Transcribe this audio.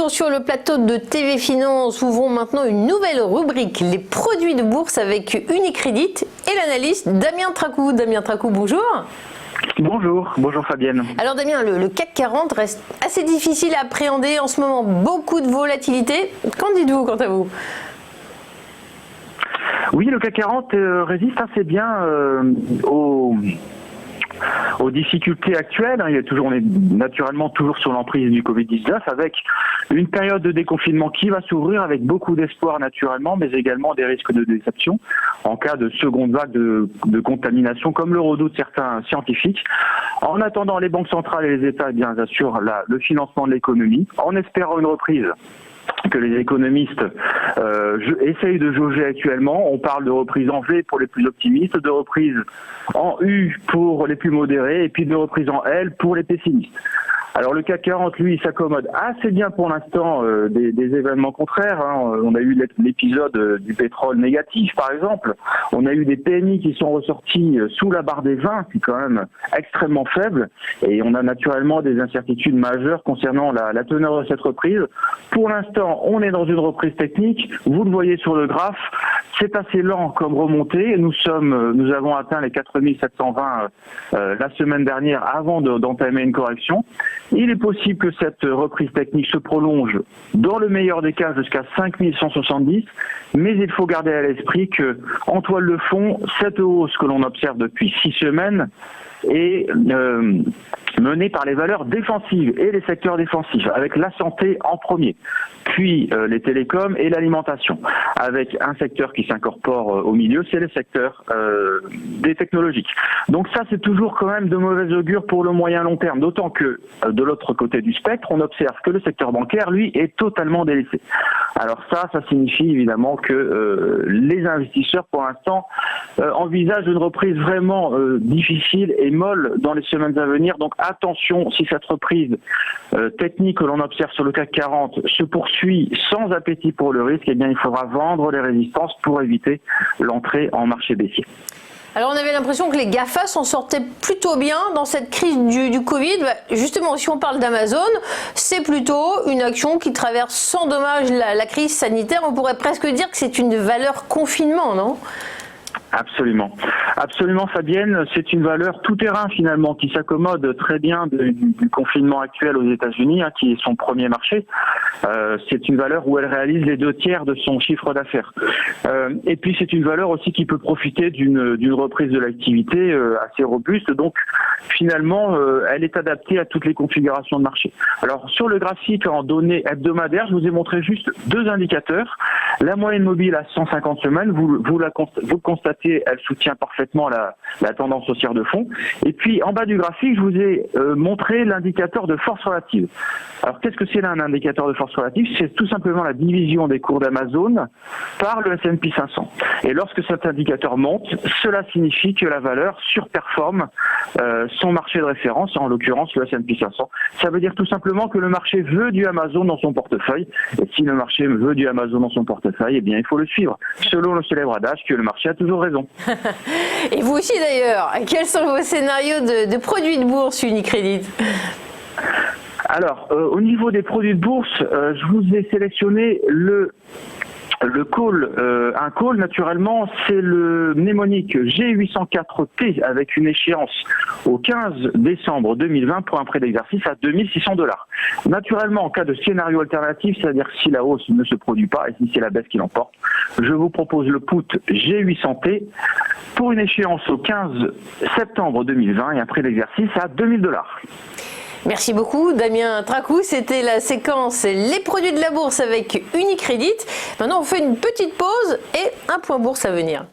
retour sur le plateau de TV Finance. Ouvrons maintenant une nouvelle rubrique, les produits de bourse avec Unicredit et l'analyste Damien Tracou. Damien Tracou, bonjour. Bonjour Fabienne. Alors Damien, le CAC 40 reste assez difficile à appréhender en ce moment, beaucoup de volatilité. Qu'en dites-vous quant à vous ? Oui, le CAC 40 résiste assez bien aux difficultés actuelles. On est naturellement toujours sur l'emprise du Covid-19 avec une période de déconfinement qui va s'ouvrir avec beaucoup d'espoir naturellement, mais également des risques de déception en cas de seconde vague de contamination, comme le redoutent certains scientifiques. En attendant, les banques centrales et les États assurent le financement de l'économie, en espérant une reprise que les économistes essayent de jauger actuellement. On parle de reprise en V pour les plus optimistes, de reprise en U pour les plus modérés, et puis de reprise en L pour les pessimistes. Alors le CAC 40, lui, s'accommode assez bien pour l'instant des événements contraires. On a eu l'épisode du pétrole négatif, par exemple. On a eu des PMI qui sont ressortis sous la barre des 20, qui est quand même extrêmement faible. Et on a naturellement des incertitudes majeures concernant la teneur de cette reprise. Pour l'instant, on est dans une reprise technique. Vous le voyez sur le graphe. C'est assez lent comme remontée. Nous avons atteint les 4720 la semaine dernière avant d'entamer une correction. Il est possible que cette reprise technique se prolonge dans le meilleur des cas jusqu'à 5170, mais il faut garder à l'esprit que, en toile de fond, cette hausse que l'on observe depuis 6 semaines est menée par les valeurs défensives et les secteurs défensifs, avec la santé en premier, puis les télécoms et l'alimentation, avec un secteur qui s'incorpore au milieu, c'est le secteur des technologiques. Donc ça, c'est toujours quand même de mauvais augure pour le moyen long terme, d'autant que de l'autre côté du spectre, on observe que le secteur bancaire, lui, est totalement délaissé. Alors ça signifie évidemment que les investisseurs, pour l'instant, envisagent une reprise vraiment difficile et molle dans les semaines à venir. Donc attention, si cette reprise technique que l'on observe sur le CAC 40 se poursuit sans appétit pour le risque, eh bien il faudra vendre les résistances pour éviter l'entrée en marché baissier. Alors on avait l'impression que les GAFA s'en sortaient plutôt bien dans cette crise du Covid. Justement, si on parle d'Amazon, c'est plutôt une action qui traverse sans dommage la crise sanitaire. On pourrait presque dire que c'est une valeur confinement, non ? Absolument Fabienne, c'est une valeur tout-terrain finalement qui s'accommode très bien du confinement actuel aux États-Unis, qui est son premier marché. C'est une valeur où elle réalise les 2/3 de son chiffre d'affaires. Et puis c'est une valeur aussi qui peut profiter d'une reprise de l'activité assez robuste. Donc finalement, elle est adaptée à toutes les configurations de marché. Alors sur le graphique en données hebdomadaires, je vous ai montré juste 2 indicateurs. La moyenne mobile à 150 semaines, vous le constatez, elle soutient parfaitement la tendance haussière de fond. Et puis en bas du graphique, je vous ai montré l'indicateur de force relative. Alors qu'est-ce que c'est là un indicateur de force relative ? C'est tout simplement la division des cours d'Amazon par le S&P 500. Et lorsque cet indicateur monte, cela signifie que la valeur surperforme son marché de référence, en l'occurrence le S&P 500. Ça veut dire tout simplement que le marché veut du Amazon dans son portefeuille. Et si le marché veut du Amazon dans son portefeuille, eh bien il faut le suivre. Selon le célèbre adage que le marché a toujours raison. Et vous aussi d'ailleurs, quels sont vos scénarios de produits de bourse Unicredit ? Alors, au niveau des produits de bourse, je vous ai sélectionné le call, un call naturellement, c'est le mnémonique G804P avec une échéance au 15 décembre 2020 pour un prêt d'exercice à $2600. Naturellement, en cas de scénario alternatif, c'est-à-dire si la hausse ne se produit pas et si c'est la baisse qui l'emporte, je vous propose le put G800T pour une échéance au 15 septembre 2020 et un prêt d'exercice à $2000. Merci beaucoup Damien Tracou, c'était la séquence Les produits de la bourse avec Unicredit. Maintenant on fait une petite pause et un point bourse à venir.